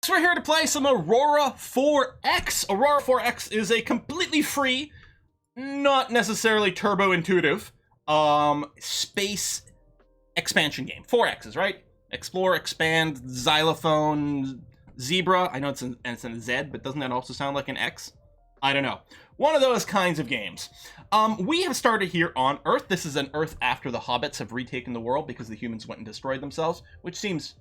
folks, we're here to play some Aurora 4X. Aurora 4X is a completely free, not necessarily turbo-intuitive, space expansion game. 4X's, right? Explore, expand, xylophone, zebra. I know it's in Z, but doesn't that also sound like an X? I don't know. One of those kinds of games. We have started here on Earth. This is an Earth after the hobbits have retaken the world because the humans went and destroyed themselves, which seems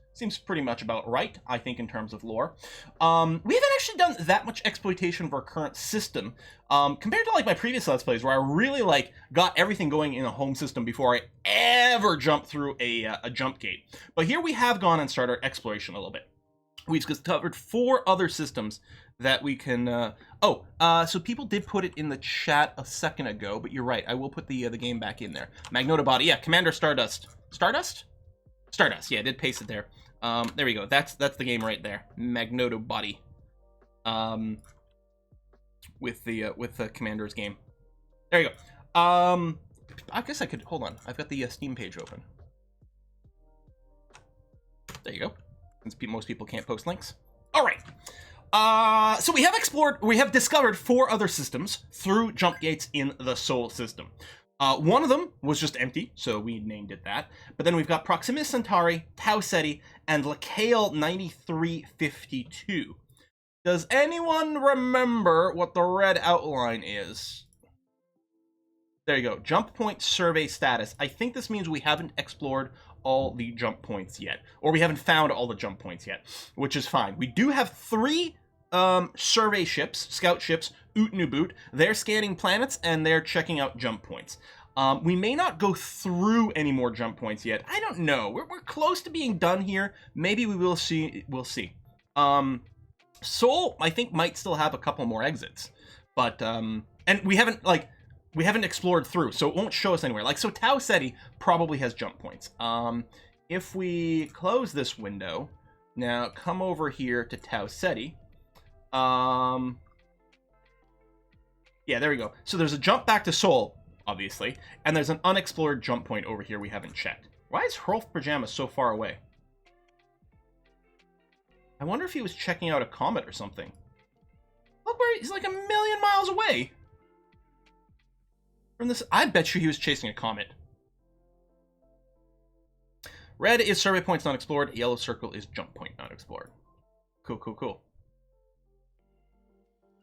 pretty much about right, I think, in terms of lore. We haven't actually done that much exploitation of our current system, compared to like my previous Let's Plays, where I really like got everything going in a home system before I ever jumped through a jump gate. But here we have gone and started our exploration a little bit. We've discovered 4 other systems that we can, so people did put it in the chat a second ago, but you're right, I will put the game back in there. Magnotta Body, yeah, Commander Stardust. Stardust? Stardust, yeah, I did paste it there. There we go, that's the game right there. Magnotta Body. With the Commander's game. There you go. I guess I could, hold on, I've got the Steam page open. There you go. Since most people can't post links. All right. So we have discovered 4 other systems through jump gates in the Sol system. One of them was just empty, so we named it that. But then we've got Proxima Centauri, Tau Ceti, and Lacaille 9352. Does anyone remember what the red outline is? There you go. Jump point survey status. I think this means we haven't explored all the jump points yet, or we haven't found all the jump points yet, which is fine. We do have 3 survey ships, scout ships, Oot Nuboot. They're scanning planets and they're checking out jump points. We may not go through any more jump points yet. I don't know. We're close to being done here. Maybe we will see. We'll see. Sol, I think, might still have a couple more exits, but and we haven't explored through, so it won't show us anywhere. Like, so Tau Ceti probably has jump points. If we close this window, now come over here to Tau Ceti. Yeah, there we go. So there's a jump back to Sol, obviously, and there's an unexplored jump point over here we haven't checked. Why is Hrolf Pajamas so far away? I wonder if he was checking out a comet or something. Look where he's like a million miles away. From this, I bet you he was chasing a comet. Red is survey points not explored. Yellow circle is jump point not explored. Cool, cool, cool.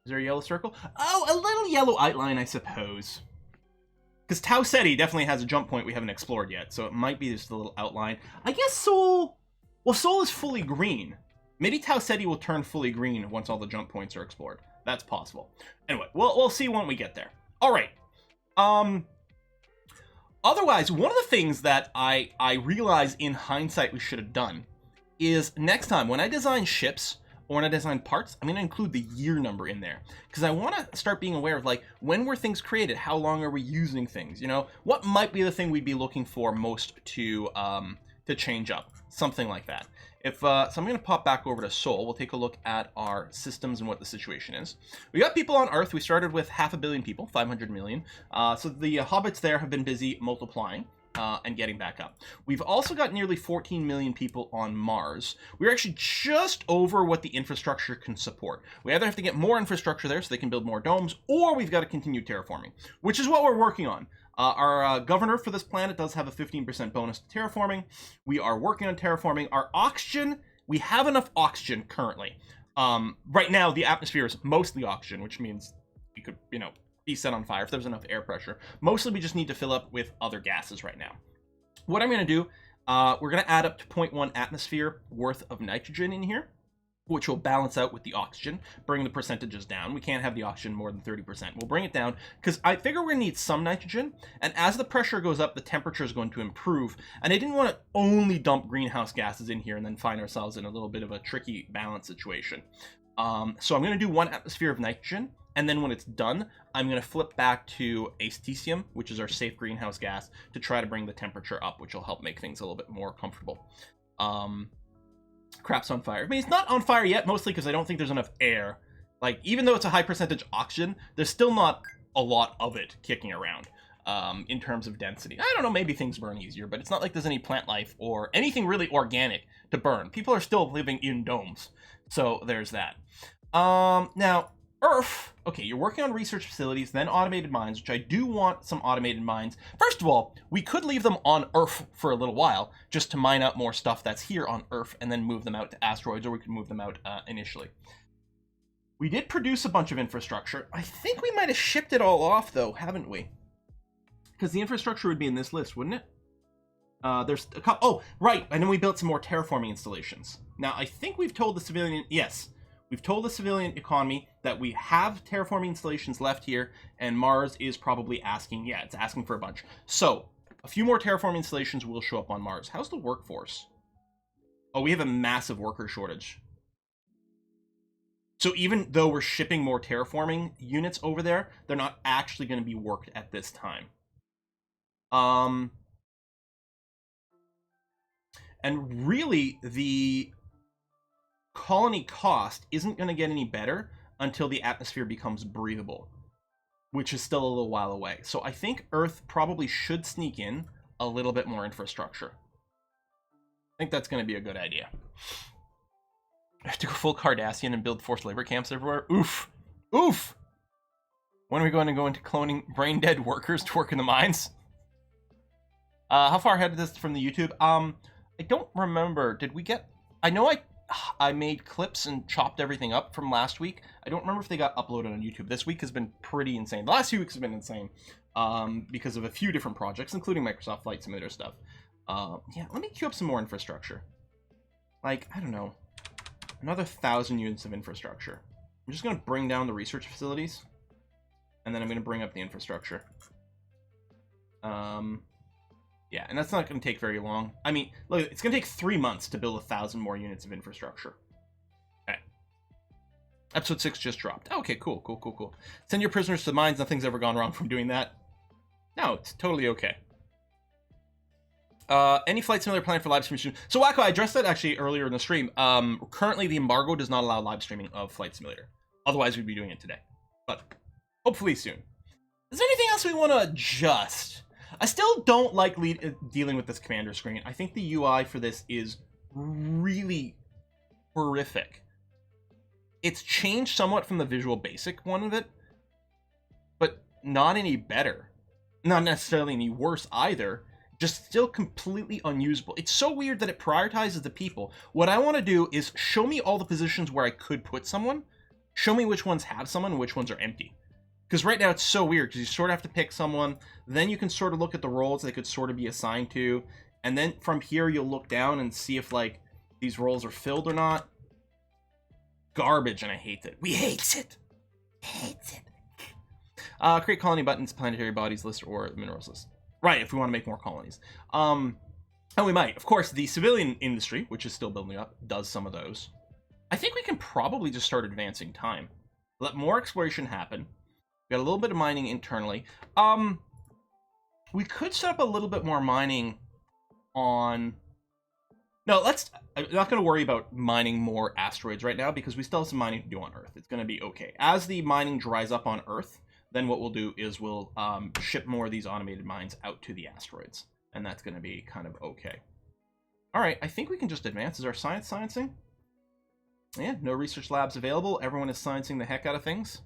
Is there a yellow circle? Oh, a little yellow outline, I suppose. Because Tau Ceti definitely has a jump point we haven't explored yet, so it might be just a little outline. I guess Sol... Well, Sol is fully green. Maybe Tau Ceti will turn fully green once all the jump points are explored. That's possible. Anyway, we'll see when we get there. All right. Otherwise, one of the things that I realize in hindsight we should have done is next time when I design ships or when I design parts, I'm going to include the year number in there because I want to start being aware of, like, when were things created? How long are we using things? You know, what might be the thing we'd be looking for most to change up? Something like that. So I'm going to pop back over to Sol. We'll take a look at our systems and what the situation is. We got people on Earth. We started with 500 million people, 500 million. So the hobbits there have been busy multiplying and getting back up. We've also got nearly 14 million people on Mars. We're actually just over what the infrastructure can support. We either have to get more infrastructure there so they can build more domes, or we've got to continue terraforming, which is what we're working on. Our governor for this planet does have a 15% bonus to terraforming. We are working on terraforming. Our oxygen, we have enough oxygen currently. Right now, the atmosphere is mostly oxygen, which means we could, you know, be set on fire if there's enough air pressure. Mostly, we just need to fill up with other gases right now. What I'm going to do, we're going to add up to 0.1 atmosphere worth of nitrogen in here, which will balance out with the oxygen, bring the percentages down. We can't have the oxygen more than 30%. We'll bring it down because I figure we're going to need some nitrogen, and as the pressure goes up, the temperature is going to improve, and I didn't want to only dump greenhouse gases in here and then find ourselves in a little bit of a tricky balance situation. So I'm going to do 1 atmosphere of nitrogen, and then when it's done, I'm going to flip back to acetesium, which is our safe greenhouse gas, to try to bring the temperature up, which will help make things a little bit more comfortable. Crap's on fire. I mean, it's not on fire yet, mostly because I don't think there's enough air. Like, even though it's a high percentage oxygen, there's still not a lot of it kicking around in terms of density. I don't know, maybe things burn easier, but it's not like there's any plant life or anything really organic to burn. People are still living in domes. So there's that. Now, Earth. Okay, you're working on research facilities, then automated mines, which I do want some automated mines. First of all, we could leave them on Earth for a little while, just to mine out more stuff that's here on Earth, and then move them out to asteroids, or we could move them out initially. We did produce a bunch of infrastructure. I think we might have shipped it all off, though, haven't we? Because the infrastructure would be in this list, wouldn't it? There's a couple. Oh, right. And then we built some more terraforming installations. Now, I think we've told the civilian. Yes, we've told the civilian economy that we have terraforming installations left here, and Mars is probably asking. Yeah, it's asking for a bunch. So, a few more terraforming installations will show up on Mars. How's the workforce? Oh, we have a massive worker shortage. So even though we're shipping more terraforming units over there, they're not actually going to be worked at this time. And really, the colony cost isn't going to get any better until the atmosphere becomes breathable, which is still a little while away. So I think Earth probably should sneak in a little bit more infrastructure. I think that's going to be a good idea. I have to go full Cardassian and build forced labor camps everywhere. Oof. Oof. When are we going to go into cloning brain-dead workers to work in the mines? How far ahead is this from the YouTube? I don't remember. Did we get... I know I made clips and chopped everything up from last week. I don't remember if they got uploaded on YouTube. This week has been pretty insane. The last few weeks have been insane because of a few different projects, including Microsoft Flight Simulator stuff. Yeah, let me queue up some more infrastructure. Like, I don't know. Another 1,000 units of infrastructure. I'm just going to bring down the research facilities. And then I'm going to bring up the infrastructure. Yeah, and that's not going to take very long. I mean, look, it's going to take 3 months to build 1,000 more units of infrastructure. Okay. Episode 6 just dropped. Okay, cool, cool, cool, cool. Send your prisoners to the mines. Nothing's ever gone wrong from doing that. No, it's totally okay. Any Flight Simulator plan for live streaming? So, Wacko, I addressed that actually earlier in the stream. Currently, the embargo does not allow live streaming of Flight Simulator. Otherwise, we'd be doing it today. But hopefully soon. Is there anything else we want to adjust? I still don't like dealing with this commander screen. I think the UI for this is really horrific. It's changed somewhat from the Visual Basic one of it, but not any better. Not necessarily any worse either. Just still completely unusable. It's so weird that it prioritizes the people. What I want to do is show me all the positions where I could put someone. Show me which ones have someone and which ones are empty. Because right now it's so weird, because you sort of have to pick someone, then you can sort of look at the roles they could sort of be assigned to, and then from here you'll look down and see if, like, these roles are filled or not. Garbage, and I hate it. We hate it! Hates it. Create colony buttons, planetary bodies list, or minerals list. Right, if we want to make more colonies. And we might. Of course, the civilian industry, which is still building up, does some of those. I think we can probably just start advancing time. Let more exploration happen. We got a little bit of mining internally. We could set up a little bit more mining on... No, I'm not going to worry about mining more asteroids right now because we still have some mining to do on Earth. It's going to be okay. As the mining dries up on Earth, then what we'll do is we'll ship more of these automated mines out to the asteroids. And that's going to be kind of okay. All right, I think we can just advance. Is our science sciencing? Yeah, no research labs available. Everyone is sciencing the heck out of things.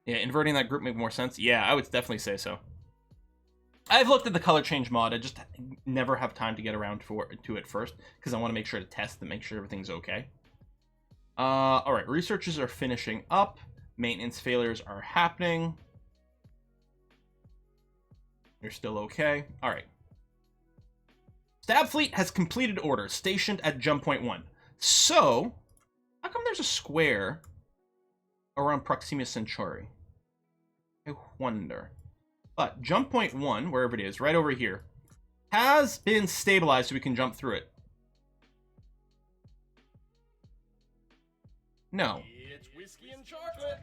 Yeah, inverting that group make more sense. Yeah, I would definitely say so. I've looked at the color change mod. I just never have time to get around to it first because I want to make sure to test and make sure everything's okay. All right, researchers are finishing up. Maintenance failures are happening. You're still okay. All right. Stab Fleet has completed orders, stationed at jump point 1. So, how come there's a square around Proxima Centauri? I wonder. But jump point 1, wherever it is, right over here, has been stabilized so we can jump through it. No. It's whiskey and chocolate.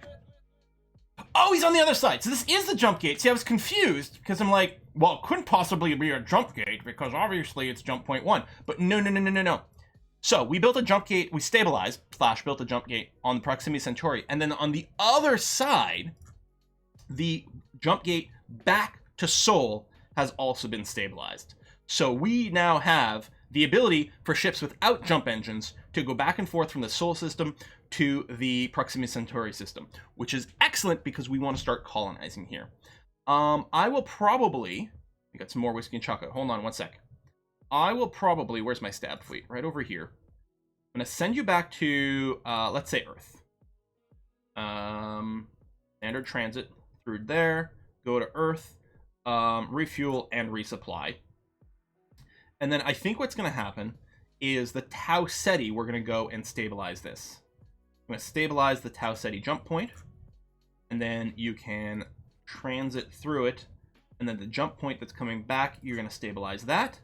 Oh, he's on the other side. So this is the jump gate. See, I was confused because I'm like, well, it couldn't possibly be a jump gate because obviously it's jump point 1. But no. So we built a jump gate. We stabilized, / built a jump gate on the Proxima Centauri. And then on the other side, the jump gate back to Sol has also been stabilized. So we now have the ability for ships without jump engines to go back and forth from the Sol system to the Proxima Centauri system, which is excellent because we want to start colonizing here. I will probably... I got some more whiskey and chocolate. Hold on one sec. I will probably... Where's my stab fleet? Right over here. I'm going to send you back to, let's say, Earth. Standard transit through there. Go to Earth. Refuel and resupply. And then I think what's going to happen is the Tau Ceti, we're going to go and stabilize this. I'm going to stabilize the Tau Ceti jump point. And then you can transit through it. And then the jump point that's coming back, you're going to stabilize that.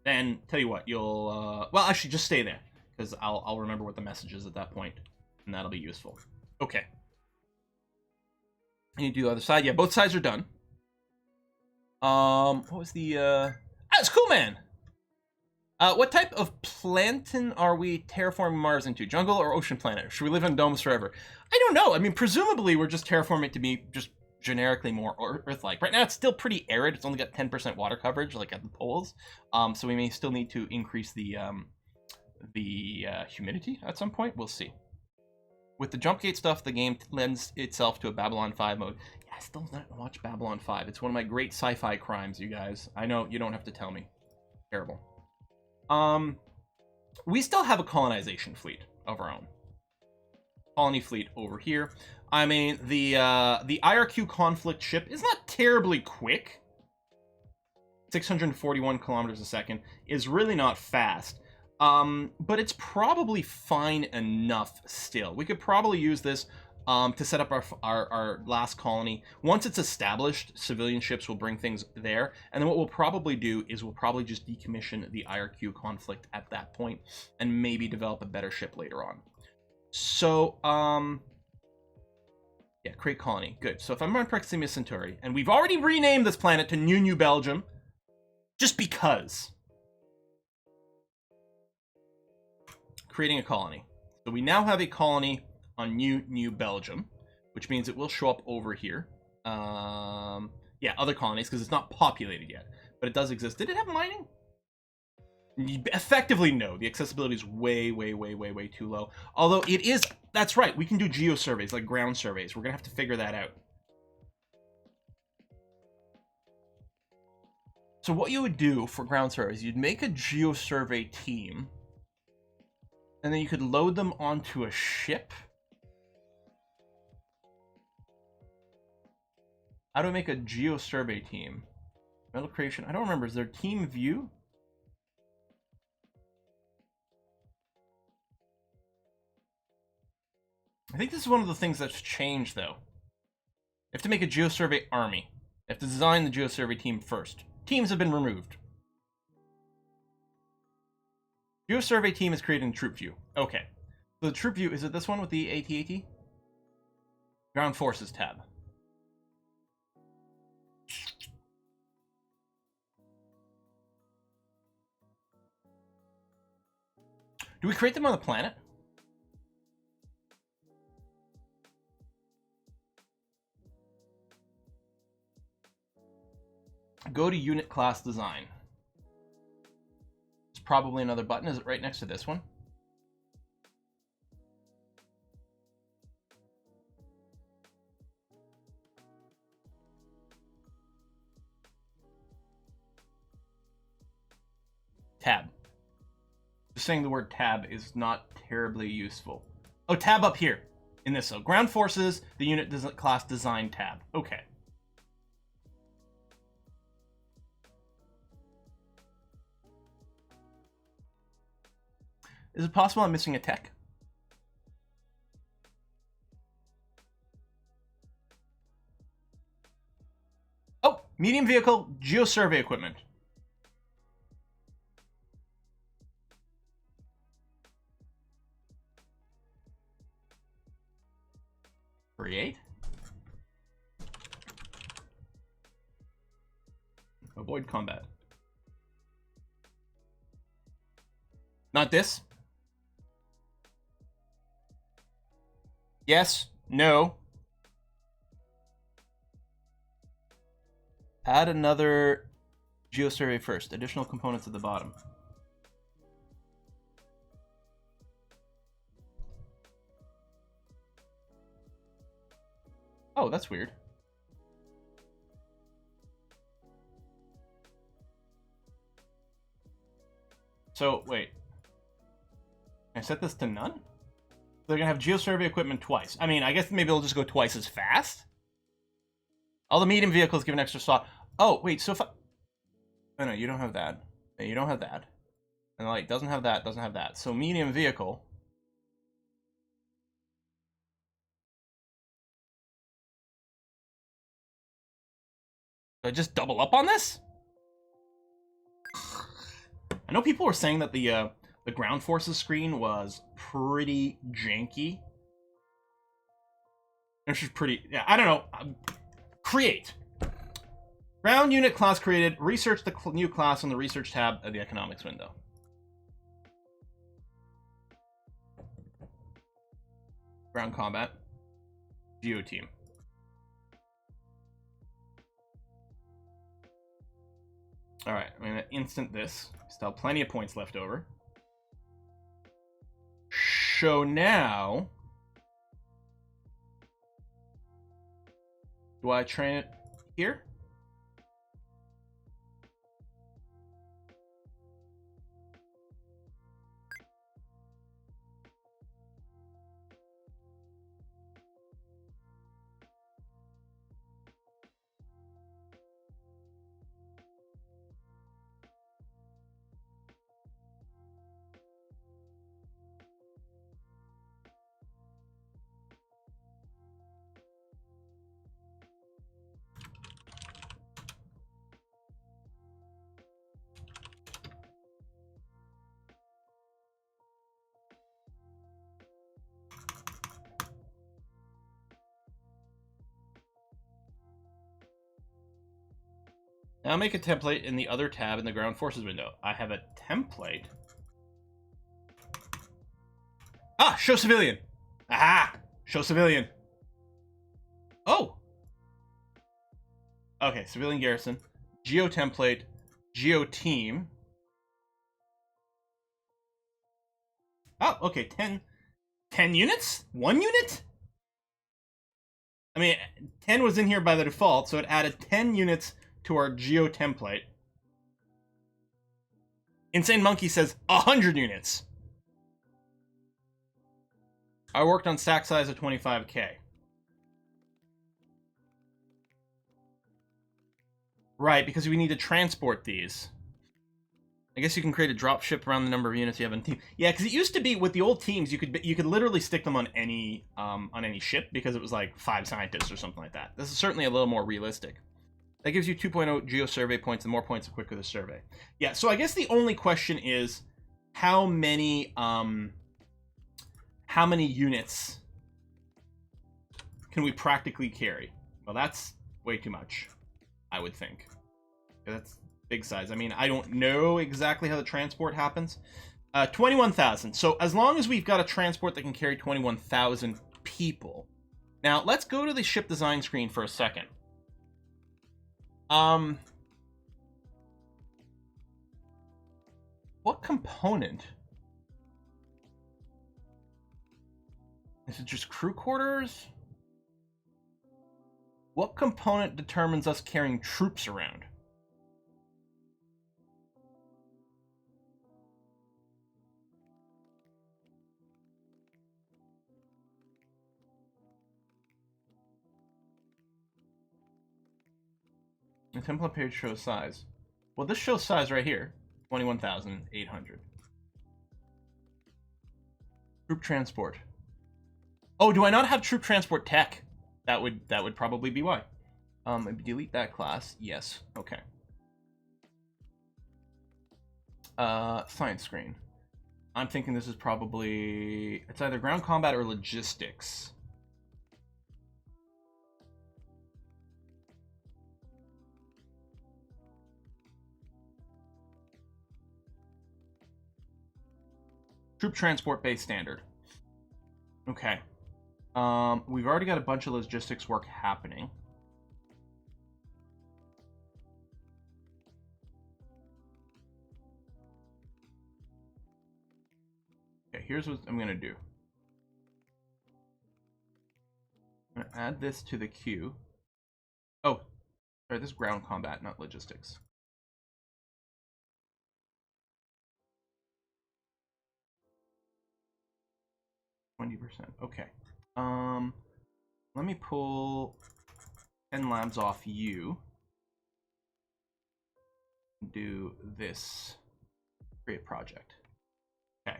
Then, tell you what, you'll... well, actually, just stay there. Because I'll remember what the message is at that point. And that'll be useful. Okay. And you do the other side. Yeah, both sides are done. What was the... That's cool, man! What type of plankton are we terraforming Mars into? Jungle or ocean planet? Should we live in domes forever? I don't know. I mean, presumably we're just terraforming it to be just generically more Earth-like. Right now it's still pretty arid. It's only got 10% water coverage, like at the poles. So we may still need to increase the humidity at some point. We'll see. With the jump gate stuff, the game lends itself to a Babylon 5 mode. Yeah, I still not watch Babylon 5. It's one of my great sci-fi crimes, you guys. I know, you don't have to tell me. Terrible. We still have a colonization fleet of our own. Colony fleet over here. I mean, the IRQ conflict ship is not terribly quick. 641 kilometers a second is really not fast. But it's probably fine enough still. We could probably use this to set up our last colony. Once it's established, civilian ships will bring things there. And then what we'll probably do is we'll probably just decommission the IRQ conflict at that point and maybe develop a better ship later on. So, yeah, create colony. Good. So if I'm on Proxima Centauri, and we've already renamed this planet to New Belgium, just because. Creating a colony. So we now have a colony on New Belgium, which means it will show up over here. Yeah, other colonies, because it's not populated yet, but it does exist. Did it have mining? Effectively, no. The accessibility is way too low. Although it is, that's right, we can do geo surveys, like ground surveys. We're gonna have to figure that out. So what you would do for ground surveys, you'd make a geo survey team, and then you could load them onto a ship. How do I make a geo survey team? Metal creation, I don't remember, is there team view? I think this is one of the things that's changed, though. You have to make a geosurvey army. You have to design the geosurvey team first. Teams have been removed. Geosurvey team is created in troop view. Okay. So the troop view, is it this one with the AT-AT? Ground Forces tab. Do we create them on the planet? Go to unit class design. It's probably another button. Is it right next to this one? Tab. Just saying the word tab is not terribly useful. Oh, tab up here in this. So ground forces, the unit class design tab. Okay. Is it possible I'm missing a tech? Oh, medium vehicle, geosurvey equipment. Create. Avoid combat. Not this. Yes. No. Add another geosurvey first. Additional components at the bottom. Oh, that's weird. So, wait. Can I set this to none? They're gonna have geosurvey equipment twice. I mean, I guess maybe they'll just go twice as fast. All the medium vehicles give an extra slot. Oh, wait, so if I... Oh, no, you don't have that. Yeah, you don't have that. And, like, doesn't have that, doesn't have that. So, medium vehicle... Do I just double up on this? I know people were saying that the ground forces screen was pretty janky. Which is pretty... Yeah, I don't know. Create. Ground unit class created. Research the new class on the research tab of the economics window. Ground combat. Geo team. Alright, I'm gonna instant this. Still have plenty of points left over. Show now. Do I train it here? Now make a template in the other tab in the ground forces window. I have a template. Ah, show civilian. Aha, show civilian. Oh. Okay, civilian garrison, geo template, geo team. Oh, okay, 10 units? 1 unit? I mean, 10 was in here by the default, so it added 10 units to our geo template. Insane Monkey says 100 units. I worked on stack size of 25k. Right, because we need to transport these. I guess you can create a drop ship around the number of units you have in team. Yeah, because it used to be with the old teams, you could literally stick them on any ship because it was like 5 scientists or something like that. This is certainly a little more realistic. That gives you 2.0 geo survey points. The more points, the quicker the survey. Yeah, so I guess the only question is how many units can we practically carry? Well, that's way too much, I would think. That's big size. I mean, I don't know exactly how the transport happens. 21,000. So as long as we've got a transport that can carry 21,000 people. Now, let's go to the ship design screen for a second. What component? Is it just crew quarters? What component determines us carrying troops around? The template page shows size. Well, this shows size right here. 21,800. Troop transport. Oh, do I not have troop transport tech? That would probably be why. Delete that class. Yes. Okay. Science screen. I'm thinking this is probably... It's either ground combat or logistics. Troop transport base standard. Okay. We've already got a bunch of logistics work happening. Okay, here's what I'm gonna do. I'm I'm gonna add this to the queue. Oh, sorry, this is ground combat, not logistics. %. Okay. Let me pull 10 labs off you. Do this. Create project. Okay.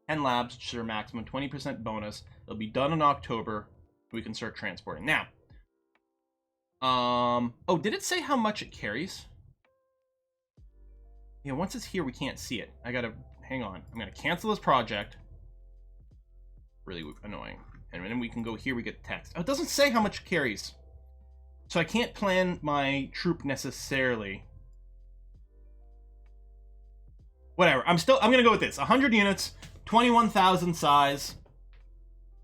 10 labs, which is our maximum, 20% bonus. It'll be done in October. We can start transporting. Now, oh, did it say how much it carries? Yeah, once it's here, we can't see it. I gotta, hang on. I'm gonna cancel this project. Really annoying. And then we can go here, we get text. Oh, it doesn't say how much it carries. So I can't plan my troop necessarily. Whatever, I'm gonna go with this. 100 units, 21,000 size.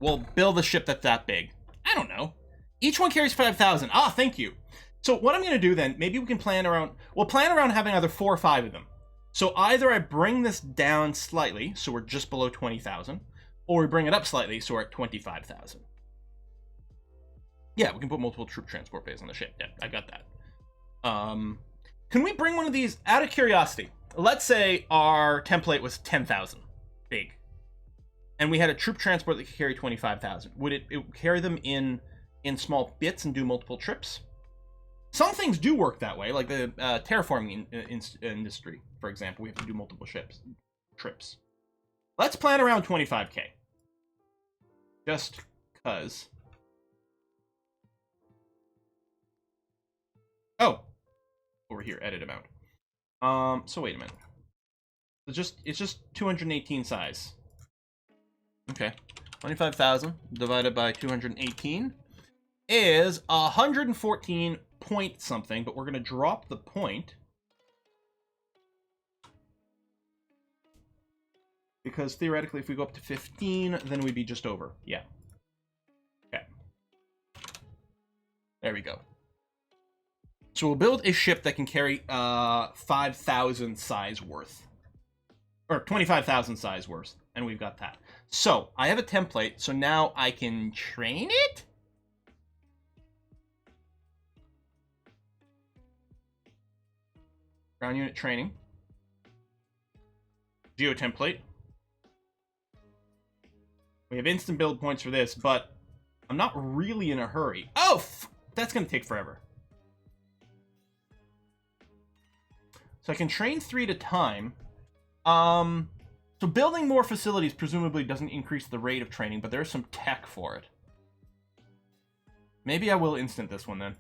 We'll build a ship that's that big. I don't know. Each one carries 5,000. Ah, thank you. So what I'm gonna do then, maybe we can plan around, we'll plan around having either 4 or 5 of them. So either I bring this down slightly, so we're just below 20,000, or we bring it up slightly, so we're at 25,000. Yeah, we can put multiple troop transport bays on the ship. Yeah, I got that. Can we bring one of these, out of curiosity? Let's say our template was 10,000 big, and we had a troop transport that could carry 25,000. Would it carry them in small bits and do multiple trips? Some things do work that way, like the terraforming industry, for example. We have to do multiple trips. Let's plan around 25k. Just cuz. Oh, over here, edit amount. So wait a minute. It's just 218 size. Okay, 25,000 divided by 218 is 114 point something, but we're gonna drop the point because theoretically, if we go up to 15, then we'd be just over. Yeah. Okay. There we go. So we'll build a ship that can carry 5,000 size worth. Or 25,000 size worth. And we've got that. So, I have a template, so now I can train it? Ground unit training. Geo template. We have instant build points for this, but I'm not really in a hurry. Oh, that's going to take forever. So I can train 3 at a time. So building more facilities presumably doesn't increase the rate of training, but there's some tech for it. Maybe I will instant this one then,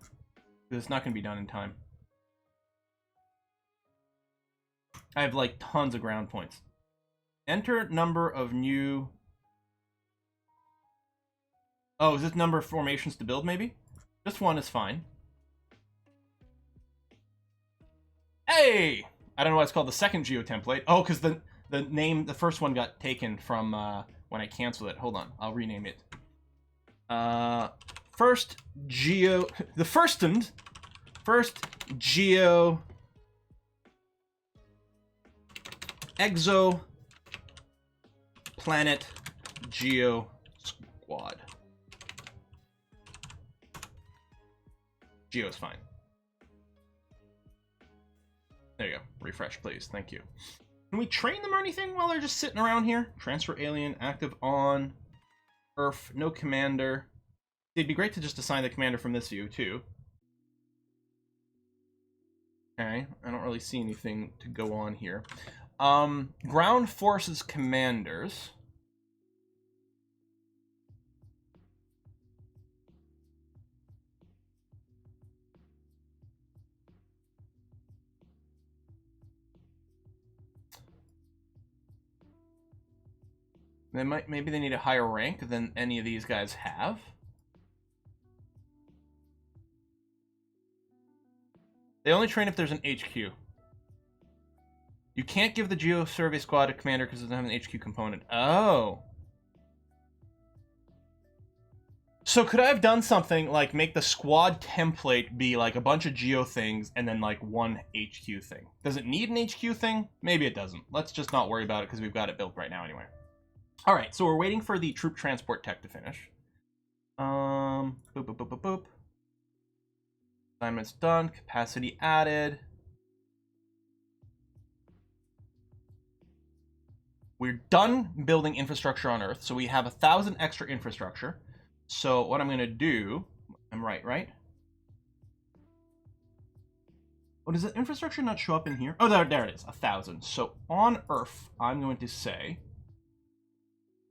because it's not going to be done in time. I have like tons of ground points. Enter number of new... Oh, is this number of formations to build maybe? Just one is fine. Hey! I don't know why it's called the second geo template. Oh, because the first one got taken from when I canceled it. Hold on, I'll rename it. First geo exo planet geo squad. Geo's fine. There you go. Refresh, please. Thank you. Can we train them or anything while they're just sitting around here? Transfer alien, active on, Earth, no commander. It'd be great to just assign the commander from this view, too. Okay, I don't really see anything to go on here. Ground forces commanders. Maybe they need a higher rank than any of these guys have. They only train if there's an HQ. You can't give the Geo Survey Squad a commander because it doesn't have an HQ component. Oh. So could I have done something like make the squad template be like a bunch of Geo things and then like one HQ thing? Does it need an HQ thing? Maybe it doesn't. Let's just not worry about it because we've got it built right now anyway. All right, so we're waiting for the troop transport tech to finish. Boop, boop, boop, boop, boop. Assignments done. Capacity added. We're done building infrastructure on Earth, so we have 1,000 extra infrastructure. So what I'm going to do, I'm right? Oh, does the infrastructure not show up in here? Oh, there it is, 1,000. So on Earth, I'm going to say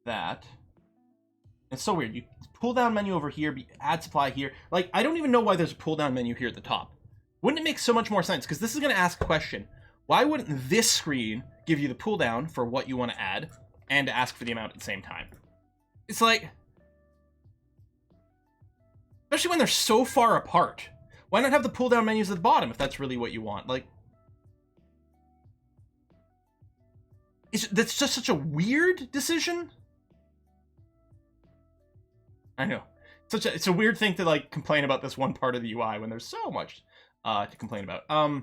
that it's so weird. You pull down menu over here, add supply here. Like, I don't even know why there's a pull down menu here at the top. Wouldn't it make so much more sense? Because this is going to ask a question. Why wouldn't this screen give you the pull down for what you want to add and to ask for the amount at the same time? It's like, especially when they're so far apart. Why not have the pull down menus at the bottom if that's really what you want? Like, that's just such a weird decision. I know. It's a weird thing to like complain about this one part of the UI when there's so much to complain about.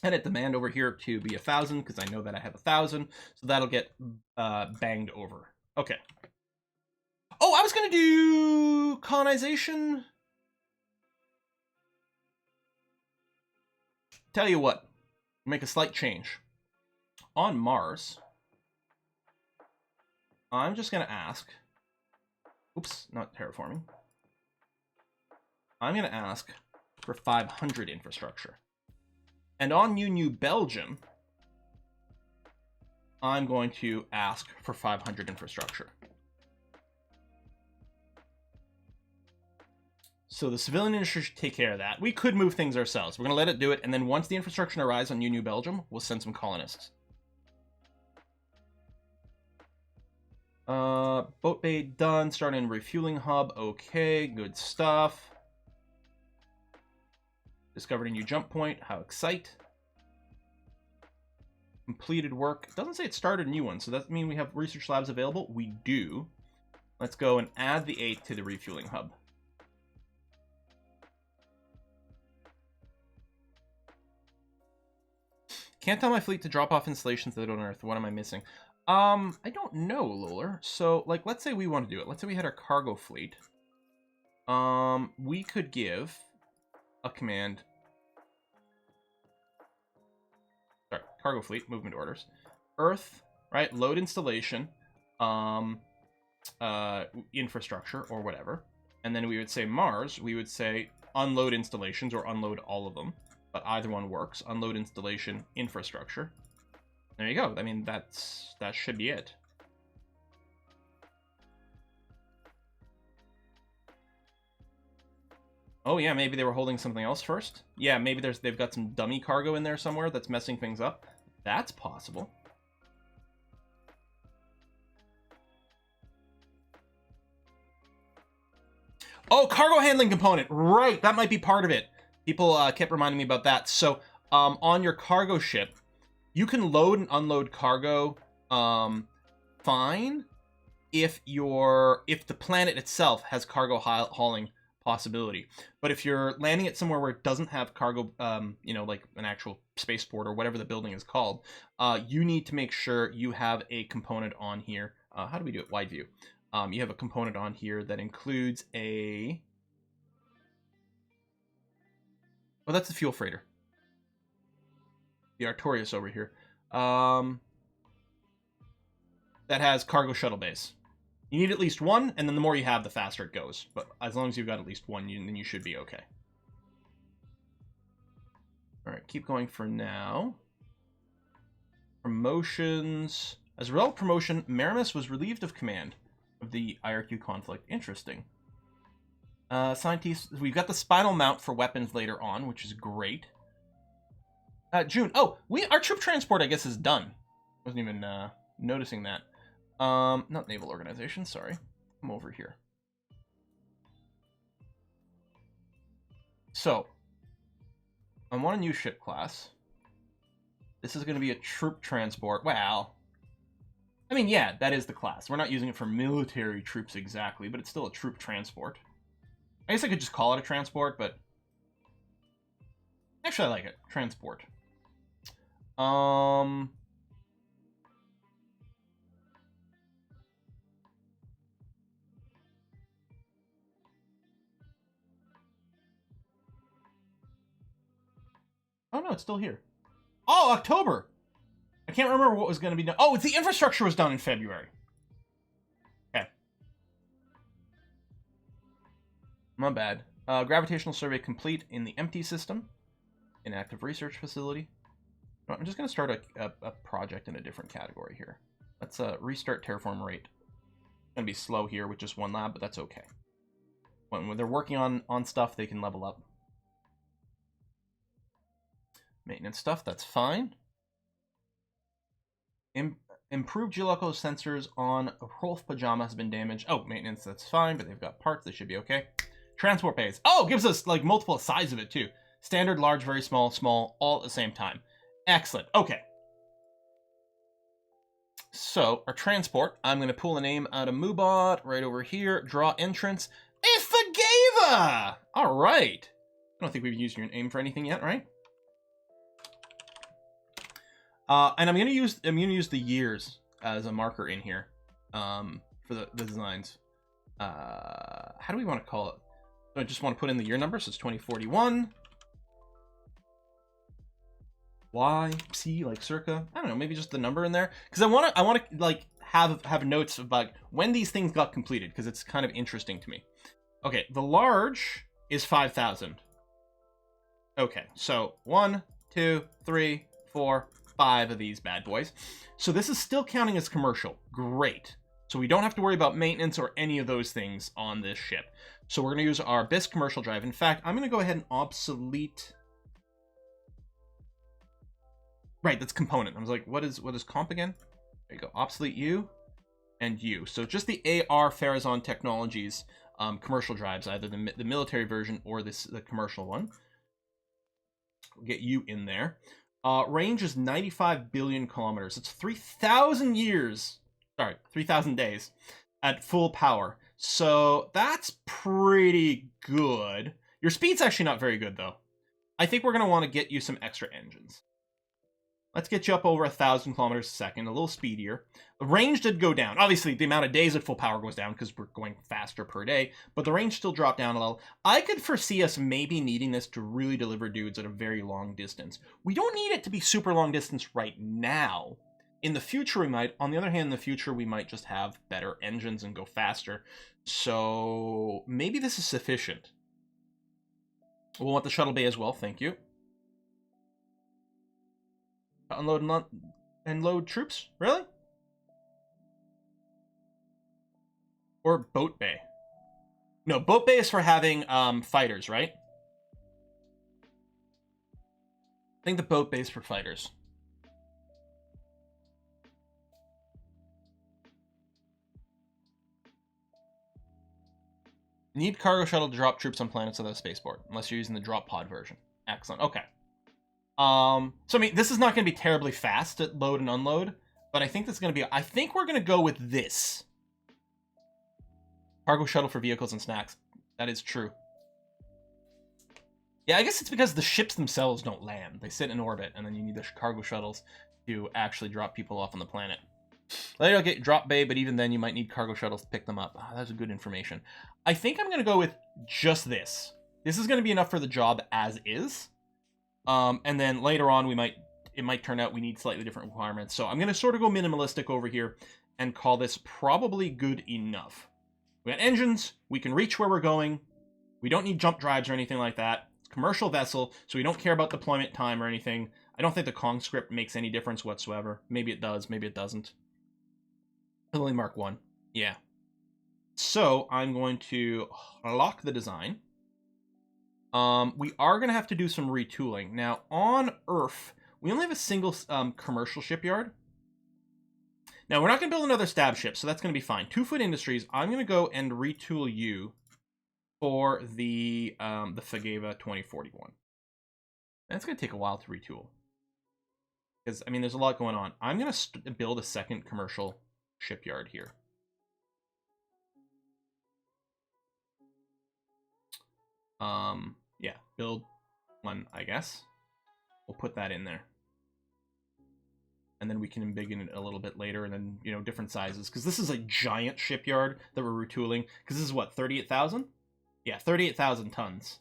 Edit demand over here to be 1,000 because I know that I have 1,000, so that'll get banged over. Okay. Oh, I was gonna do colonization. Tell you what, make a slight change. On Mars, I'm just gonna ask. Oops, not terraforming. I'm gonna ask for 500 infrastructure. And on New Belgium, I'm going to ask for 500 infrastructure. So the civilian industry should take care of that. We could move things ourselves. We're going to let it do it, and then once the infrastructure arrives on New Belgium, we'll send some colonists. Boat bay done. Starting refueling hub. Okay, good stuff. Discovered a new jump point. How excite. Completed work. It doesn't say it started a new one, so that means we have research labs available. We do. Let's go and add the 8 to the refueling hub. Can't tell my fleet to drop off installations that are on Earth. What am I missing? I don't know, Loler. So, like, let's say we want to do it. Let's say we had our cargo fleet. We could give a command. Sorry, cargo fleet, movement orders. Earth, right? Load installation, infrastructure, or whatever. And then we would say Mars, we would say unload installations or unload all of them. But either one works. Unload installation, infrastructure. There you go. I mean, that should be it. Oh yeah, maybe they were holding something else first. Yeah, maybe they've got some dummy cargo in there somewhere that's messing things up. That's possible. Oh, cargo handling component. Right, that might be part of it. People kept reminding me about that. So on your cargo ship, you can load and unload cargo fine if the planet itself has cargo hauling possibility. But if you're landing it somewhere where it doesn't have cargo, like an actual spaceport or whatever the building is called, you need to make sure you have a component on here. How do we do it? Wide view. You have a component on here that includes a... Oh, that's the fuel freighter. The Artorias over here. That has cargo shuttle bays. You need at least one, and then the more you have, the faster it goes. But as long as you've got at least one, then you should be okay. Alright, keep going for now. Promotions. As a result of promotion, Maramus was relieved of command of the IRQ conflict. Interesting. Scientists, we've got the spinal mount for weapons later on, which is great. June. Oh, our troop transport, I guess, is done. Wasn't even noticing that. Not naval organization, sorry. I'm over here. So, I want a new ship class. This is going to be a troop transport. Well, I mean, yeah, that is the class. We're not using it for military troops exactly, but it's still a troop transport. I guess I could just call it a transport, but... Actually, I like it. Transport. no, it's still here. Oh, October! I can't remember what was going to be done. Oh, it's the infrastructure was done in February. Okay. Not bad. Gravitational survey complete in the empty system. Inactive research facility. No, I'm just going to start a project in a different category here. Let's restart terraform rate. It's going to be slow here with just one lab, but that's okay. When they're working on stuff, they can level up. Maintenance stuff, that's fine. Improved geological sensors on Rolf Pajama has been damaged. Oh, maintenance, that's fine, but they've got parts. They should be okay. Transport bays. Oh, gives us like multiple size of it too. Standard, large, very small, small, all at the same time. Excellent. Okay. So our transport, I'm going to pull a name out of Moobot right over here. Draw entrance. Ifagava! All right. I don't think we've used your name for anything yet, right? And I'm gonna use the years as a marker in here for the designs. How do we want to call it? So I just want to put in the year number, so it's 2041. Y, C, like circa. I don't know, maybe just the number in there, because I want to like have notes about when these things got completed, because it's kind of interesting to me. Okay, the large is 5,000. Okay, so 1, 2, 3, 4, 5 of these bad boys. So this is still counting as commercial. Great. So we don't have to worry about maintenance or any of those things on this ship. So we're going to use our BIS commercial drive. In fact, I'm going to go ahead and obsolete. Right, that's component. I was like, what is comp again? There you go. Obsolete U and U. So just the AR Farazon Technologies commercial drives, either the military version or the commercial one. We'll get U in there. Range is 95 billion kilometers. It's 3,000 years. Sorry, 3,000 days at full power. So that's pretty good. Your speed's actually not very good, though. I think we're going to want to get you some extra engines. Let's get you up over 1,000 kilometers a second, a little speedier. The range did go down. Obviously, the amount of days at full power goes down because we're going faster per day, but the range still dropped down a little. I could foresee us maybe needing this to really deliver dudes at a very long distance. We don't need it to be super long distance right now. In the future, we might. On the other hand, in the future, we might just have better engines and go faster. So maybe this is sufficient. We'll want the shuttle bay as well. Thank you. Unload and load troops? Really? Or boat bay? No, boat bay is for having fighters, right? I think the boat bay is for fighters. Need cargo shuttle to drop troops on planets of the spaceport, unless you're using the drop pod version. Excellent. Okay. So I mean, this is not going to be terribly fast at load and unload, but I think that's going to be. I think we're going to go with this cargo shuttle for vehicles and snacks. That is true. Yeah, I guess it's because the ships themselves don't land; they sit in orbit, and then you need the cargo shuttles to actually drop people off on the planet. Later, I'll get drop bay, but even then, you might need cargo shuttles to pick them up. Oh, that's good information. I think I'm going to go with just this. This is going to be enough for the job as is. And then later on, it might turn out we need slightly different requirements. So I'm going to sort of go minimalistic over here and call this probably good enough. We got engines. We can reach where we're going. We don't need jump drives or anything like that. It's a commercial vessel, so we don't care about deployment time or anything. I don't think the Kong script makes any difference whatsoever. Maybe it does. Maybe it doesn't. Only Mark 1. Yeah. So I'm going to lock the design. We are going to have to do some retooling. Now, on Earth, we only have a single commercial shipyard. Now, we're not going to build another stab ship, so that's going to be fine. 2 Foot Industries, I'm going to go and retool you for the Fagava 2041. That's going to take a while to retool. Because, I mean, there's a lot going on. I'm going to build a second commercial shipyard here. Yeah, build one, I guess. We'll put that in there. And then we can embiggen it a little bit later, and then, you know, different sizes. Because this is a giant shipyard that we're retooling. Because this is what, 38,000? Yeah, 38,000 tons.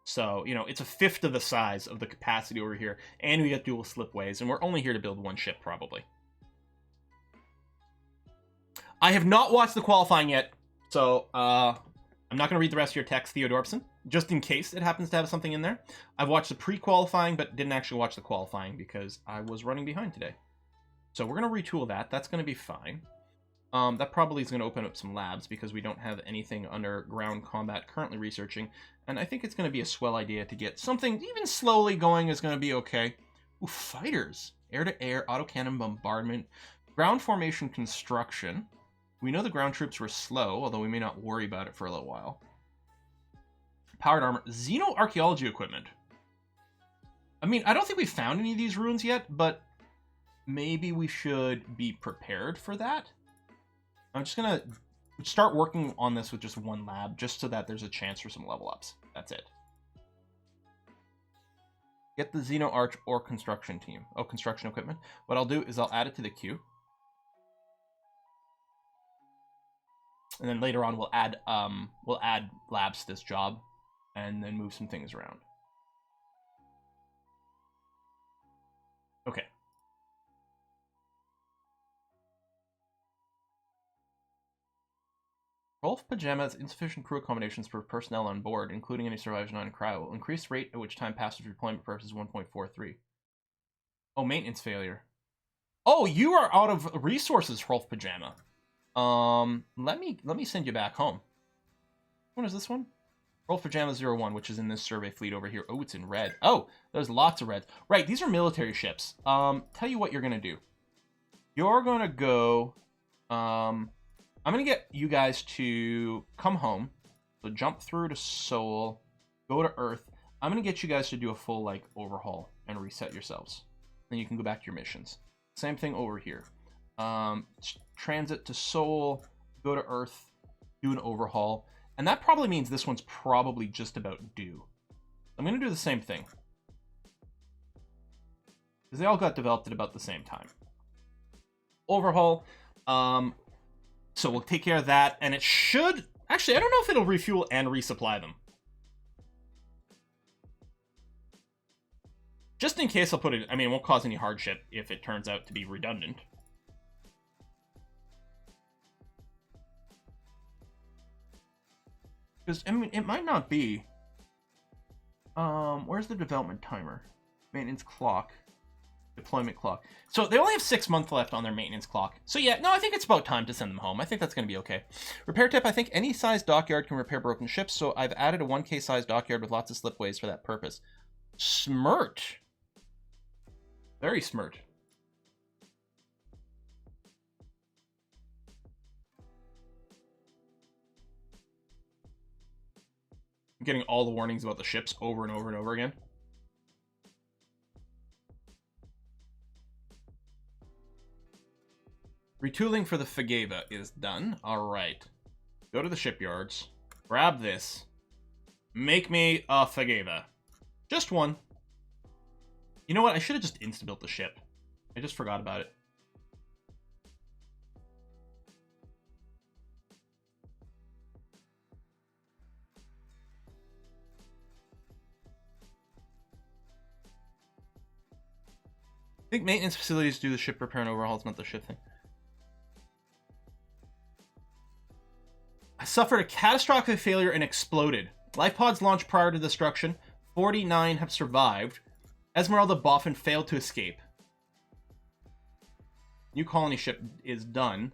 So, you know, it's a fifth of the size of the capacity over here, and we got dual slipways, and we're only here to build one ship, probably. I have not watched the qualifying yet, so I'm not going to read the rest of your text, Theodorbson, just in case it happens to have something in there. I've watched the pre-qualifying, but didn't actually watch the qualifying because I was running behind today. So we're going to retool that. That's going to be fine. That probably is going to open up some labs because we don't have anything under ground combat currently researching. And I think it's going to be a swell idea to get something even slowly going is going to be okay. Ooh, fighters. Air-to-air, autocannon bombardment, ground formation construction. We know the ground troops were slow, although we may not worry about it for a little while. Powered armor. Xeno-archaeology equipment. I mean, I don't think we found any of these ruins yet, but maybe we should be prepared for that. I'm just going to start working on this with just one lab, just so that there's a chance for some level ups. That's it. Get the Xeno Arch or construction team. Oh, construction equipment. What I'll do is I'll add it to the queue. And then later on we'll add labs to this job and then move some things around. Okay. Rolf Pajama's insufficient crew accommodations for personnel on board, including any survivors not in cryo, will increase rate at which time passed for deployment purposes 1.43. Oh, maintenance failure. Oh, you are out of resources, Rolf Pajama. Let me send you back home. What is this one? Rolf Pajama 01, which is in this survey fleet over here. Oh, it's in red. Oh, there's lots of reds. Right, these are military ships. Tell you what you're gonna do. You're gonna go, I'm going to get you guys to come home. So jump through to Seoul, go to Earth. I'm going to get you guys to do a full, like, overhaul and reset yourselves. Then you can go back to your missions. Same thing over here. Transit to Seoul, go to Earth, do an overhaul. And that probably means this one's probably just about due. I'm going to do the same thing. Because they all got developed at about the same time. Overhaul. So we'll take care of that, and it should... Actually, I don't know if it'll refuel and resupply them. Just in case I'll put it... I mean, it won't cause any hardship if it turns out to be redundant. Because, I mean, it might not be... where's the development timer? Maintenance clock. Deployment clock. So they only have 6 months left on their maintenance clock. So yeah, no, I think it's about time to send them home. I think that's going to be okay. Repair tip, I think any size dockyard can repair broken ships, so I've added a 1K size dockyard with lots of slipways for that purpose. Smirt. Very smirt. I'm getting all the warnings about the ships over and over and over again. Retooling for the Fageva is done. All right. Go to the shipyards. Grab this. Make me a Fageva. Just one. You know what? I should have just insta-built the ship. I just forgot about it. I think maintenance facilities do the ship repair and overhaul. It's not the ship thing. I suffered a catastrophic failure and exploded. Life pods launched prior to destruction. 49 have survived. Esmeralda Boffin failed to escape. New colony ship is done.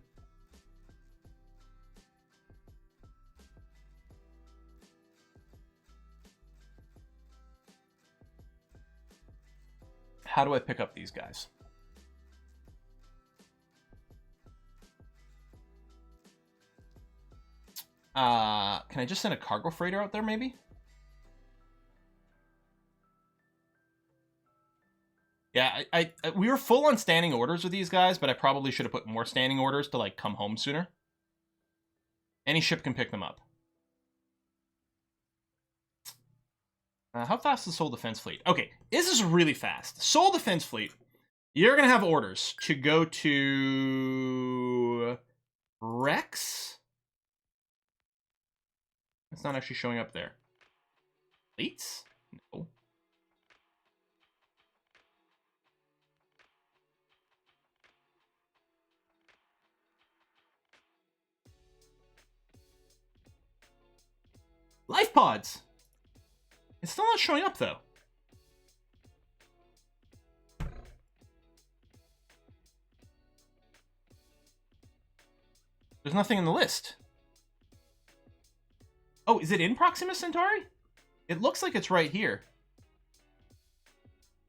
How do I pick up these guys? Can I just send a cargo freighter out there, maybe? Yeah, we were full on standing orders with these guys, but I probably should have put more standing orders to, like, come home sooner. Any ship can pick them up. How fast is Seoul Defense Fleet? Okay, this is really fast. Seoul Defense Fleet, you're going to have orders to go to Rex. It's not actually showing up there. Fleets? No. Life pods! It's still not showing up, though. There's nothing in the list. Oh, is it in Proxima Centauri? It looks like it's right here.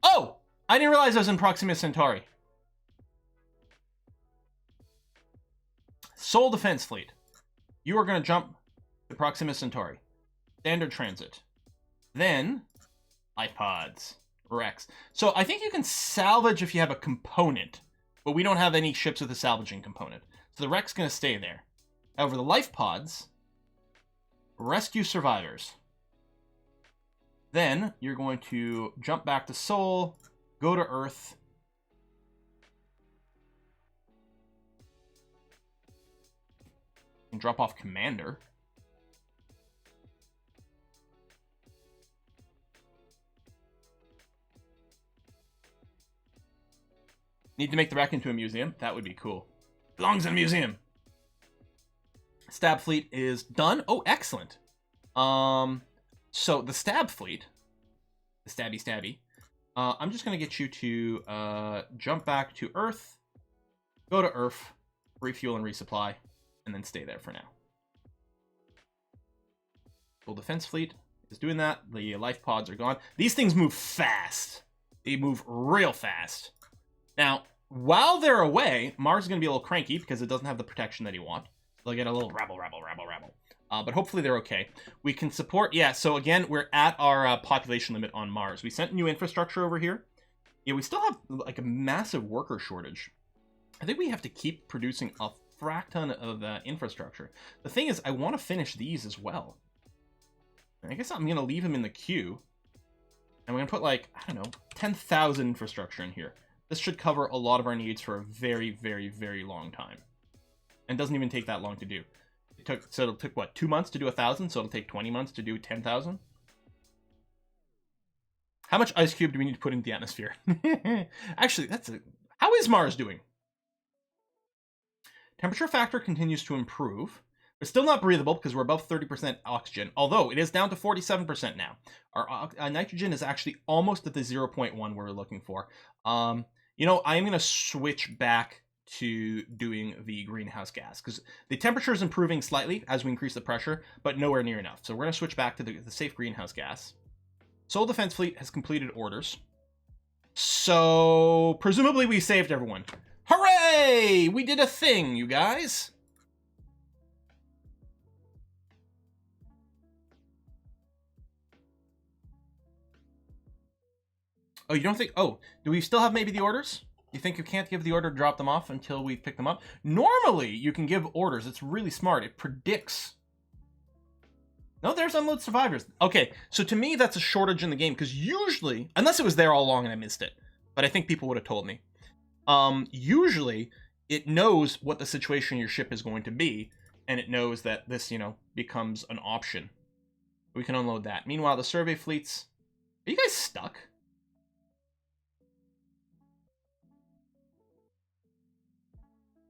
Oh! I didn't realize I was in Proxima Centauri. Sol Defense Fleet. You are going to jump to Proxima Centauri. Standard transit. Then, life pods. Rex. So I think you can salvage if you have a component, but we don't have any ships with a salvaging component. So the Rex is going to stay there. However, the life pods rescue survivors. Then you're going to jump back to Sol, go to Earth. And drop off Commander. Need to make the wreck into a museum. That would be cool. Belongs in a museum. Stab fleet is done. Oh, excellent. So the stab fleet, the stabby, I'm just gonna get you to jump back to Earth, go to Earth, refuel and resupply, and then stay there for now. Full defense fleet is doing that. The life pods are gone. These things move fast. They move real fast. Now, while they're away, Mars is going to be a little cranky because it doesn't have the protection that you want. They'll get a little rabble. But hopefully they're okay. We can support... Yeah, so again, we're at our population limit on Mars. We sent new infrastructure over here. Yeah, we still have like a massive worker shortage. I think we have to keep producing a frack ton of infrastructure. The thing is, I want to finish these as well. And I guess I'm going to leave them in the queue. And we're going to put like, I don't know, 10,000 infrastructure in here. This should cover a lot of our needs for a very, very, very long time. And doesn't even take that long to do. It'll take, what, 2 months to do 1,000? So it'll take 20 months to do 10,000? How much ice cube do we need to put into the atmosphere? Actually, how is Mars doing? Temperature factor continues to improve. It's still not breathable because we're above 30% oxygen, although it is down to 47% now. Our nitrogen is actually almost at the 0.1 we're looking for. You know, I am going to switch back to doing the greenhouse gas because the temperature is improving slightly as we increase the pressure, but nowhere near enough. So we're going to switch back to the safe greenhouse gas. Sol Defense Fleet has completed orders. So presumably we saved everyone. Hooray! We did a thing, you guys. Oh, you don't think... Oh, do we still have maybe the orders? You think you can't give the order to drop them off until we pick them up? Normally, you can give orders. It's really smart. It predicts... No, there's unload survivors. Okay, so to me, that's a shortage in the game, because usually... Unless it was there all along and I missed it. But I think people would have told me. Usually, it knows what the situation in your ship is going to be, and it knows that this, you know, becomes an option. We can unload that. Meanwhile, the survey fleets... Are you guys stuck?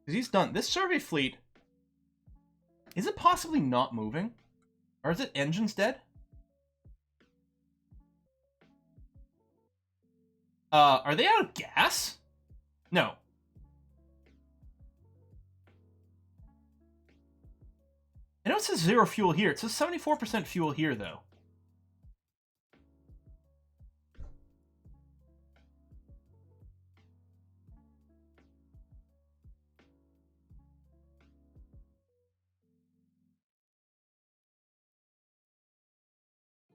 Because he's done. This survey fleet... Is it possibly not moving? Or is it engines dead? Are they out of gas? No. I know it says 0 fuel here. It says 74% fuel here, though.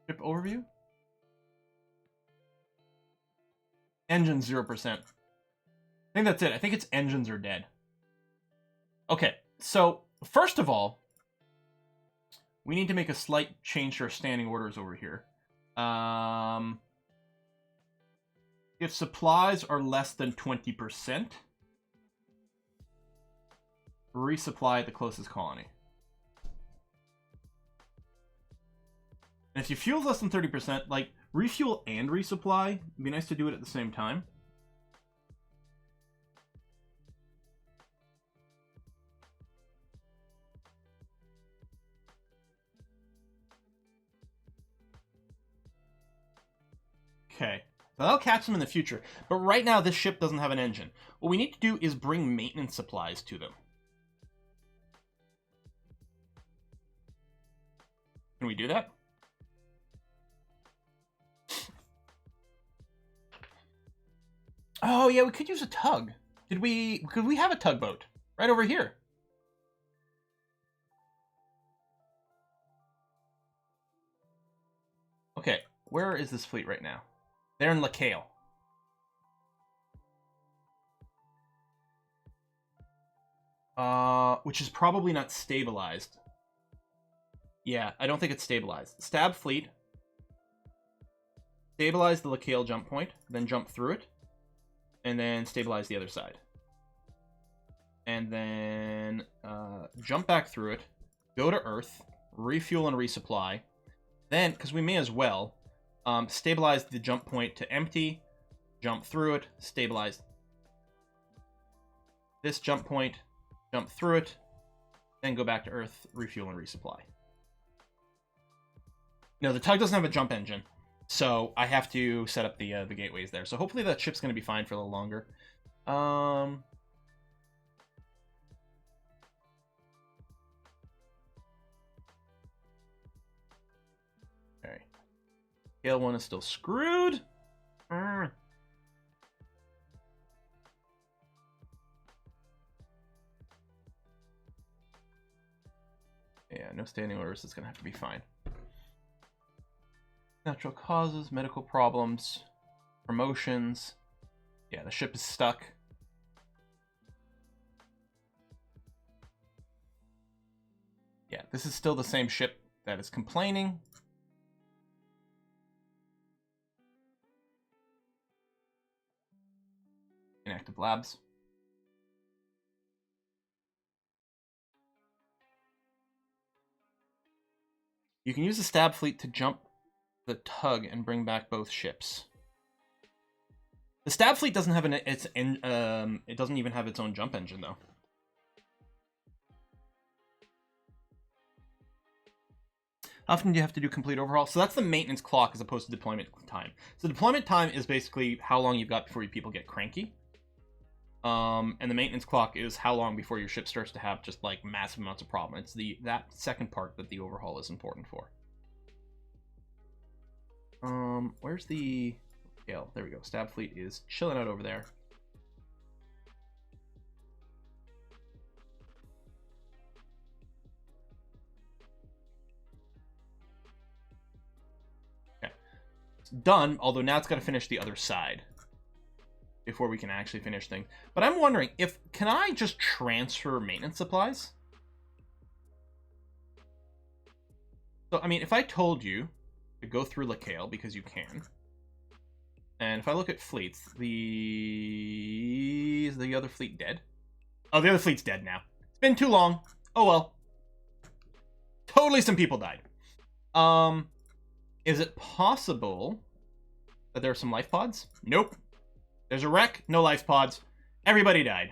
Ship overview? Engines 0%. I think that's it. I think its engines are dead. Okay, so first of all, we need to make a slight change to our standing orders over here. If supplies are less than 20%, resupply at the closest colony. And if your fuel's less than 30%, like, refuel and resupply, it'd be nice to do it at the same time. Okay, so that'll catch them in the future. But right now, this ship doesn't have an engine. What we need to do is bring maintenance supplies to them. Can we do that? Oh, yeah, we could use a tug. Could we have a tugboat? Right over here. Okay, where is this fleet right now? They're in Lacale. Which is probably not stabilized. Yeah, I don't think it's stabilized. Stab fleet. Stabilize the Lacale jump point, then jump through it, and then stabilize the other side. And then jump back through it, go to Earth, refuel and resupply. Then, because we may as well, stabilize the jump point to empty, jump through it, stabilize this jump point, jump through it, then go back to Earth, refuel and resupply. No, the tug doesn't have a jump engine, so I have to set up the gateways there. So hopefully that ship's going to be fine for a little longer. Okay. Scale 1 is still screwed. Yeah, no standing orders. It's going to have to be fine. Natural causes, medical problems, promotions. Yeah, the ship is stuck. Yeah, this is still the same ship that is complaining. Inactive labs. You can use the stab fleet to jump the tug and bring back both ships. The stab fleet doesn't have it doesn't even have its own jump engine though. How often do you have to do complete overhaul? So that's the maintenance clock as opposed to deployment time. So deployment time is basically how long you've got before your people get cranky. And the maintenance clock is how long before your ship starts to have just like massive amounts of problem. It's that second part that the overhaul is important for. Where's the scale? There we go. Stab fleet is chilling out over there. Okay. It's done, although now it's got to finish the other side before we can actually finish things. But I'm wondering, can I just transfer maintenance supplies? So, I mean, if I told you to go through Lacale, because you can, and if I look at fleets, is the other fleet dead? Oh, the other fleet's dead now. It's been too long. Oh well. Totally some people died. Is it possible that there are some life pods? Nope. There's a wreck, no life pods. Everybody died.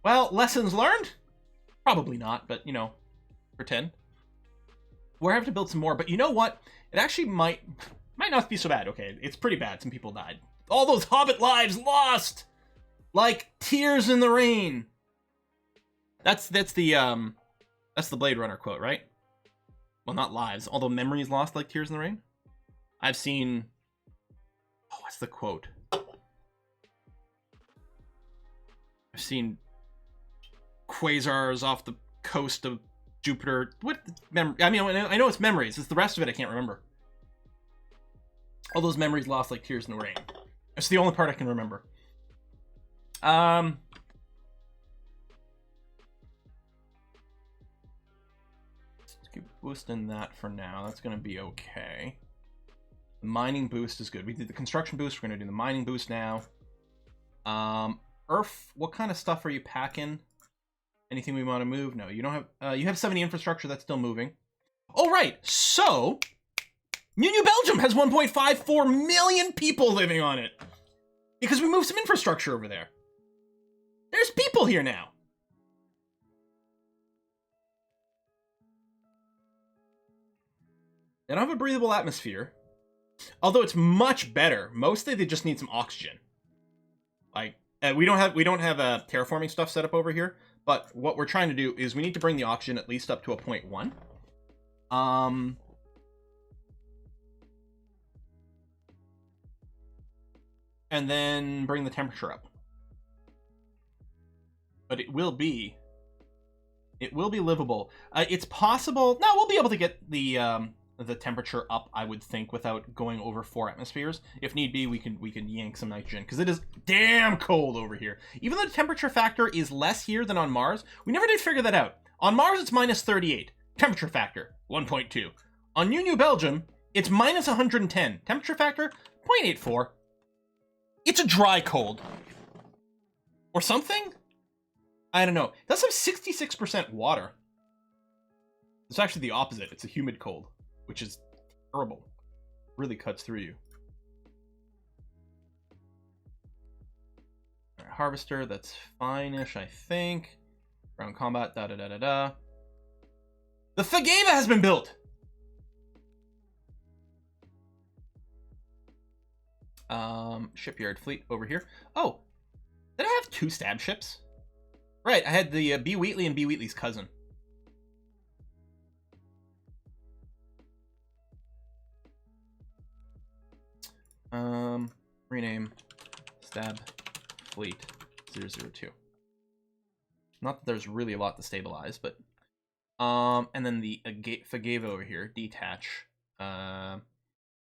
Well, lessons learned? Probably not, but, you know, pretend. We're having to build some more, but you know what? It actually might not be so bad. Okay, it's pretty bad. Some people died. All those Hobbit lives lost! Like tears in the rain. That's the Blade Runner quote, right? Well, not lives, although memories lost like tears in the rain. I've seen... Oh, what's the quote? I've seen quasars off the coast of Jupiter. What? I mean, I know it's memories. It's the rest of it I can't remember. All those memories lost like tears in the rain. That's the only part I can remember. Let's keep boosting that for now. That's going to be okay. The mining boost is good. We did the construction boost. We're going to do the mining boost now. Earth, what kind of stuff are you packing? Anything we want to move? No, you don't have. You have 70 infrastructure that's still moving. Oh, right. So, New Belgium has 1.54 million people living on it because we moved some infrastructure over there. There's people here now. They don't have a breathable atmosphere, although it's much better. Mostly they just need some oxygen. Like we don't have terraforming stuff set up over here, but what we're trying to do is we need to bring the oxygen at least up to a 0.1. And then bring the temperature up. But it will be livable. It's possible. No, we'll be able to get the temperature up, I would think, without going over 4 atmospheres. If need be, we can yank some nitrogen because it is damn cold over here. Even though the temperature factor is less here than on Mars, we never did figure that out. On Mars, it's minus 38. Temperature factor 1.2. On New Belgium, it's minus 110. Temperature factor 0.84. It's a dry cold. Or something? I don't know. It does have 66% water. It's actually the opposite. It's a humid cold, which is terrible. Really cuts through you. All right, harvester, that's fine-ish, I think. Ground combat, da-da-da-da-da. The Fageva has been built! Shipyard fleet over here. Oh, did I have 2 stab ships? Right, I had the B. Wheatley and B. Wheatley's cousin. Rename stab fleet 002. Not that there's really a lot to stabilize, but and then the Fageva over here, detach,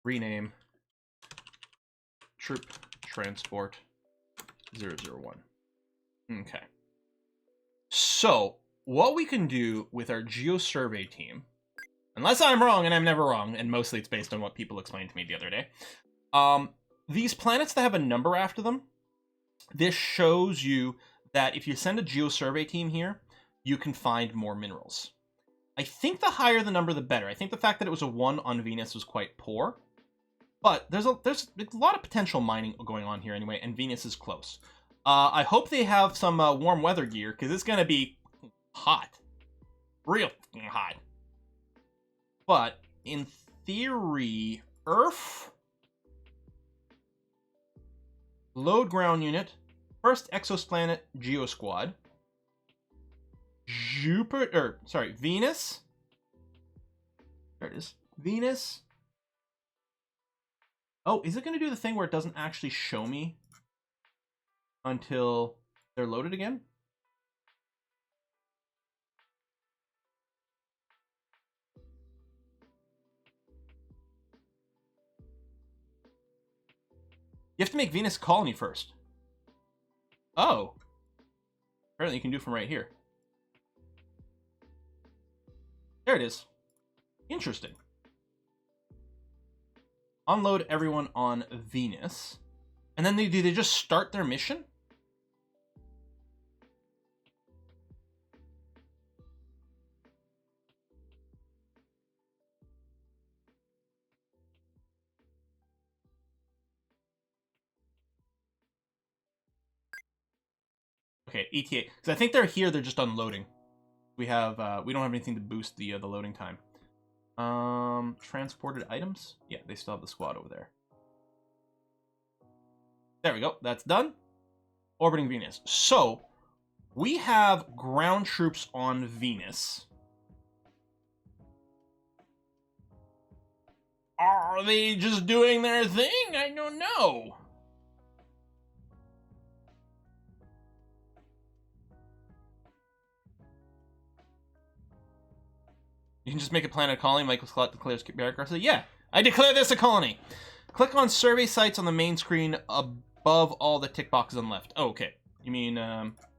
rename troop transport 001. Okay. So, what we can do with our geosurvey team, unless I'm wrong, and I'm never wrong, and mostly it's based on what people explained to me the other day, these planets that have a number after them, this shows you that if you send a geosurvey team here, you can find more minerals. I think the higher the number, the better. I think the fact that it was a 1 on Venus was quite poor, but there's a lot of potential mining going on here anyway, and Venus is close. I hope they have some warm weather gear, because it's going to be hot. Real hot. But, in theory, Earth, load ground unit, first exoplanet Geosquad, Venus, there it is, Venus. Oh, is it going to do the thing where it doesn't actually show me until they're loaded again? You have to make Venus colony first. Oh. Apparently you can do it from right here. There it is. Interesting. Unload everyone on Venus. And then do they just start their mission? Okay, ETA. Because I think they're here, they're just unloading. We don't have anything to boost the loading time. Transported items? Yeah, they still have the squad over there. There we go. That's done. Orbiting Venus. So, we have ground troops on Venus. Are they just doing their thing? I don't know. You can just make a planet colony. Michael Scott declares bureaucracy. Yeah, I declare this a colony. Click on survey sites on the main screen above all the tick boxes on left. Oh, okay. You mean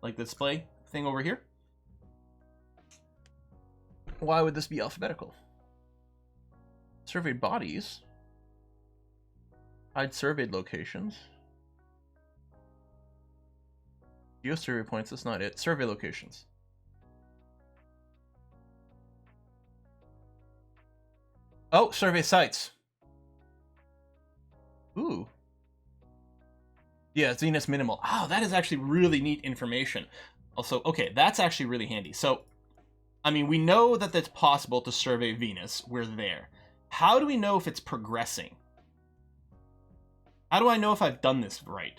like the display thing over here? Why would this be alphabetical? Surveyed bodies. Hide surveyed locations. Geosurvey points, that's not it. Survey locations. Oh, survey sites. Ooh. Yeah, Venus minimal. Oh, that is actually really neat information. Also, okay, that's actually really handy. So, I mean, we know that it's possible to survey Venus. We're there. How do we know if it's progressing? How do I know if I've done this right?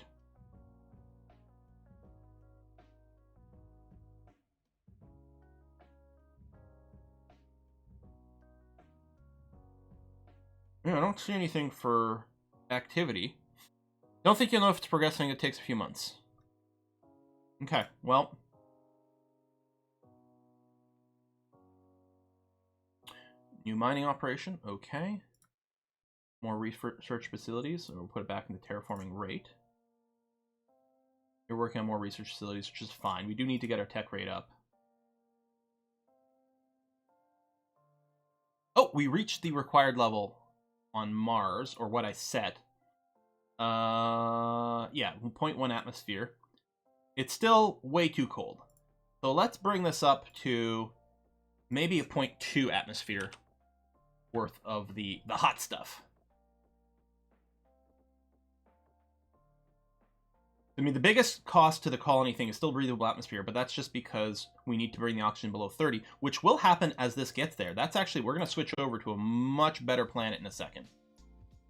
Yeah, I don't see anything for activity. Don't think you'll know if it's progressing. It takes a few months. Okay, well. New mining operation. Okay. More research facilities. So we'll put it back in the terraforming rate. You're working on more research facilities, which is fine. We do need to get our tech rate up. Oh, we reached the required level on Mars, or what I set. Yeah, 0.1 atmosphere. It's still way too cold. So let's bring this up to maybe a 0.2 atmosphere worth of the hot stuff. I mean, the biggest cost to the colony thing is still breathable atmosphere, but that's just because we need to bring the oxygen below 30, which will happen as this gets there. That's actually, we're going to switch over to a much better planet in a second.